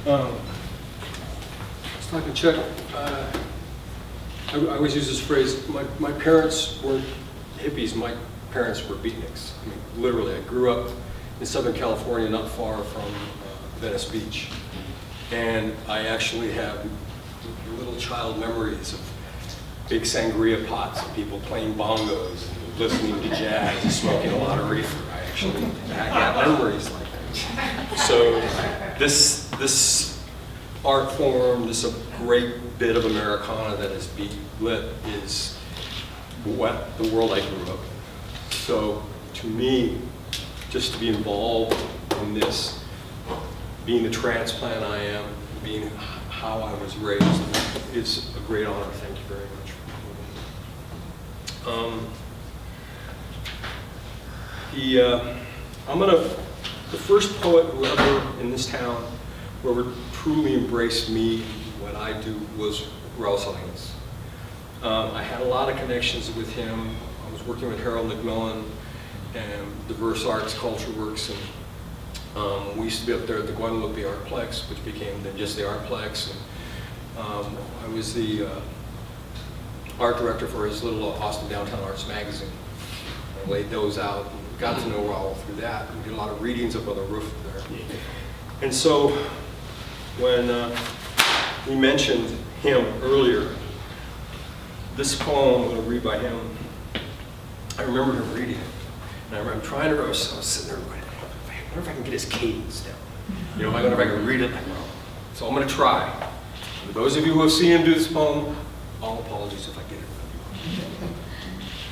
I was talking to Chuck. I always use this phrase, my parents weren't hippies, my parents were beatniks. I mean, literally, I grew up in Southern California, not far from Venice Beach. And I actually have little child memories of big sangria pots and people playing bongos and listening to jazz and smoking a lot of reefer. I actually got memories like that. So this art form, this a great bit of Americana that is beat lit is what the world I grew up in. So to me, just to be involved in this, being the transplant I am, being how I was raised, it's a great honor. Thank you very much. The first poet who ever in this town who ever truly embraced me, what I do, was Rouse Hines. I had a lot of connections with him. I was working with Harold McMillan and Diverse Arts Culture Works, and we used to be up there at the Guadalupe Artplex, which became then just the Artplex. And I was the art director for his little Austin Downtown Arts magazine. I laid those out and got to know Raul through that. We did a lot of readings up on the roof there. And so when we mentioned him earlier, this poem I'm going to read by him, I remember him reading it. And I'm trying to, I was sitting there going, I wonder if I can get his cadence down. You know, I wonder if I can read it like Raul. So I'm going to try. For those of you who have seen him do this poem, all apologies if I get it wrong.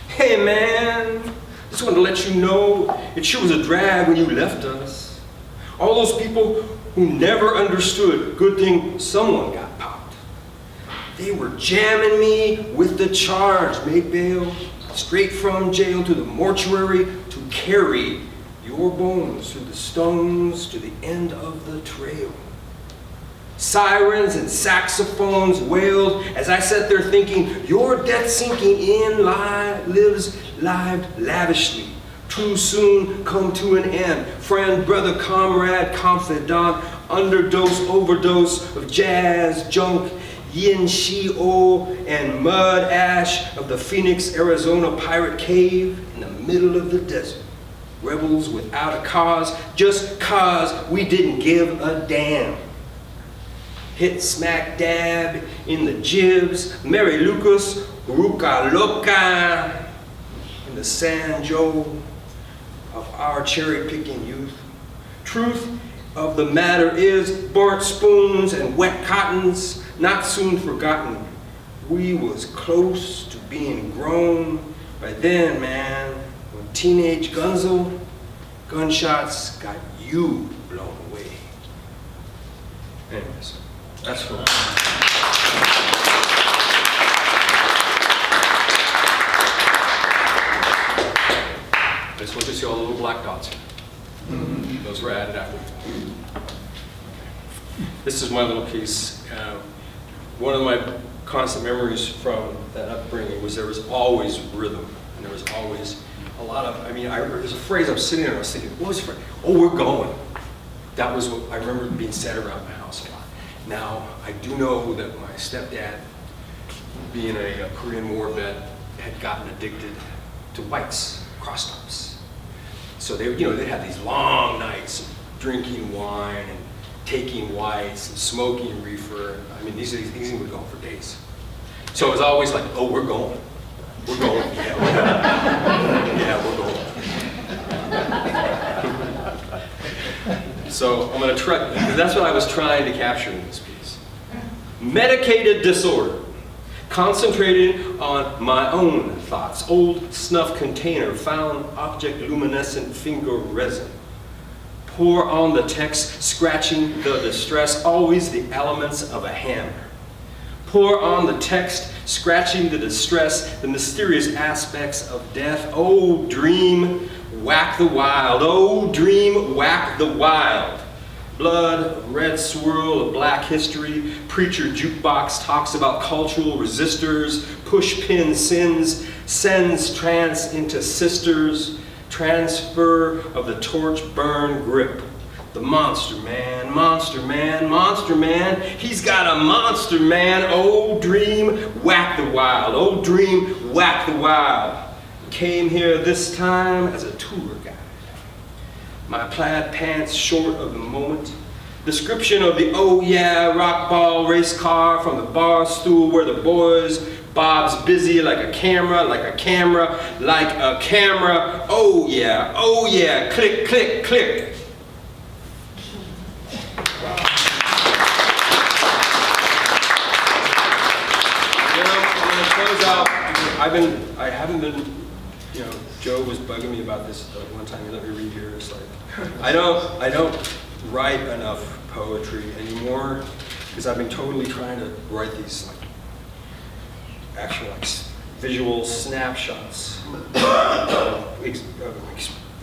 Hey man, just wanted to let you know it sure was a drag when you left us. All those people who never understood, good thing someone got popped. They were jamming me with the charge, make bail, straight from jail to the mortuary to carry your bones through the stones to the end of the trail. Sirens and saxophones wailed as I sat there thinking, your death sinking in lives lived lavishly. Too soon come to an end. Friend, brother, comrade, confidant, underdose, overdose of jazz, junk, yin, shi-o, and mud ash of the Phoenix, Arizona pirate cave in the middle of the desert. Rebels without a cause, just cause we didn't give a damn. Hit smack dab in the jibs, Mary Lucas, Ruka Loca, in the San Joe of our cherry-picking youth. Truth of the matter is, burnt spoons and wet cottons, not soon forgotten. We was close to being grown by then, man, when teenage gunshots got you blown away. Anyways. That's cool. I just want to see all the little black dots here. Those were added after. This is my little piece. One of my constant memories from that upbringing was there was always rhythm, and there was always a lot of, there's a phrase I'm sitting there and I was thinking, what was the phrase? Oh, we're going. That was what I remember being said around my house a lot. Now, I do know that my stepdad, being a Korean War vet, had gotten addicted to whites, cross-tops. So they'd have these long nights of drinking wine and taking whites and smoking reefer. I mean, these things would go on for days. So it was always like, oh, we're going. We're going. Yeah, we're going. Yeah, we're going. So I'm going to try, because that's what I was trying to capture in this piece. Medicated disorder, concentrated on my own thoughts. Old snuff container, found object luminescent finger resin. Pour on the text, scratching the distress, always the elements of a hammer. Pour on the text, scratching the distress, the mysterious aspects of death. Oh, dream, whack the wild. Oh, dream, whack the wild. Blood, red swirl of black history. Preacher jukebox talks about cultural resistors. Pushpin sins, sends trance into sisters. Transfer of the torch burn grip. The monster man, monster man, monster man. He's got a monster man. Old dream, whack the wild. Old dream, whack the wild. Came here this time as a tour guide. My plaid pants short of the moment. Description of the oh yeah rock ball race car from the bar stool where the boys Bob's busy like a camera, like a camera, like a camera. Oh yeah, click, click, click. You know, I'm gonna close out. I haven't been, you know, Joe was bugging me about this one time. He let me read here. It's like, I don't write enough poetry anymore because I've been totally trying to write these like actual like visual snapshots of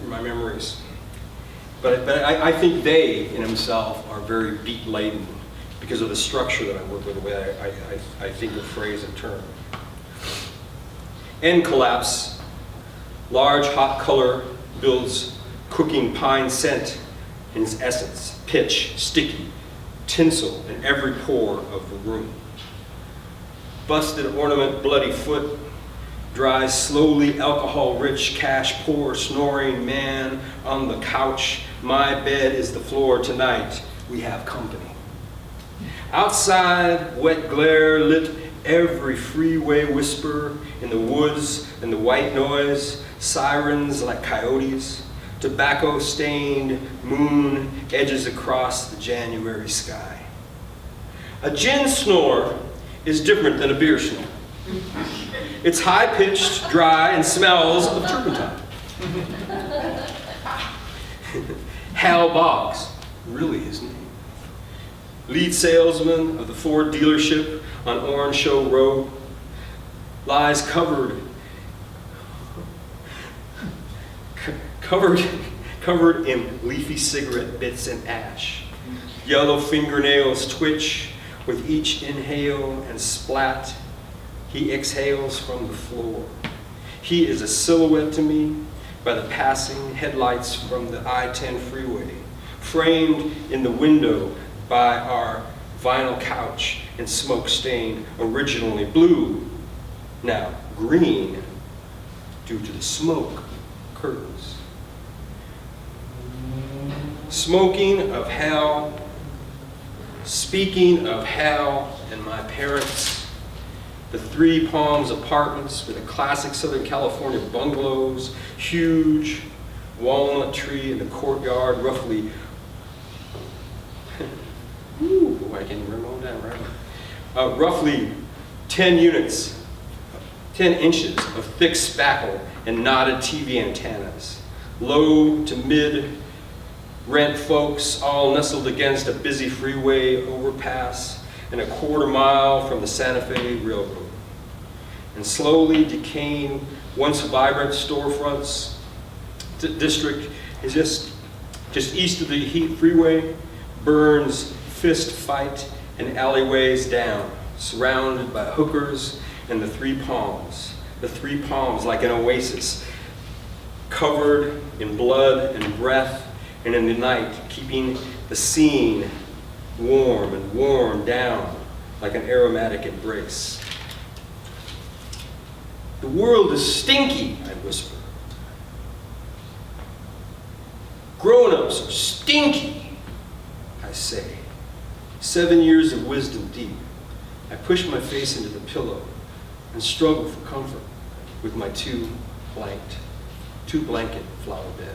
my memories. But I think they in themselves are very beat laden because of the structure that I work with, the way I think of phrase and term. End collapse. Large hot color builds cooking pine scent in its essence. Pitch, sticky, tinsel in every pore of the room. Busted ornament, bloody foot, dries slowly, alcohol-rich, cash poor, snoring man on the couch. My bed is the floor tonight. We have company. Outside, wet glare lit every freeway whisper in the woods and the white noise, sirens like coyotes. Tobacco-stained moon edges across the January sky. A gin snore is different than a beer snore. It's high-pitched, dry, and smells of turpentine. Hal Boggs, really his name. Lead salesman of the Ford dealership on Orange Show Road, lies covered in leafy cigarette bits and ash. Yellow fingernails twitch with each inhale and splat. He exhales from the floor. He is a silhouette to me by the passing headlights from the I-10 freeway, framed in the window by our vinyl couch and smoke stained, originally blue, now green, due to the smoke curtains. Smoking of hell, speaking of hell and my parents, the Three Palms apartments with the classic Southern California bungalows, huge walnut tree in the courtyard, roughly, I can't remember all that, right? Roughly 10 units, 10 inches of thick spackle and knotted TV antennas, low to mid rent folks all nestled against a busy freeway overpass and a quarter-mile from the Santa Fe Railroad. And slowly decaying, once vibrant storefronts district is just east of the heat freeway, burns fist fight and alleyways down, surrounded by hookers and the Three Palms. The Three Palms like an oasis, covered in blood and breath, and in the night, keeping the scene warm and worn down like an aromatic embrace. The world is stinky, I whisper. Grown-ups are stinky, I say. 7 years of wisdom deep. I push my face into the pillow and struggle for comfort with my two blanket flower bed.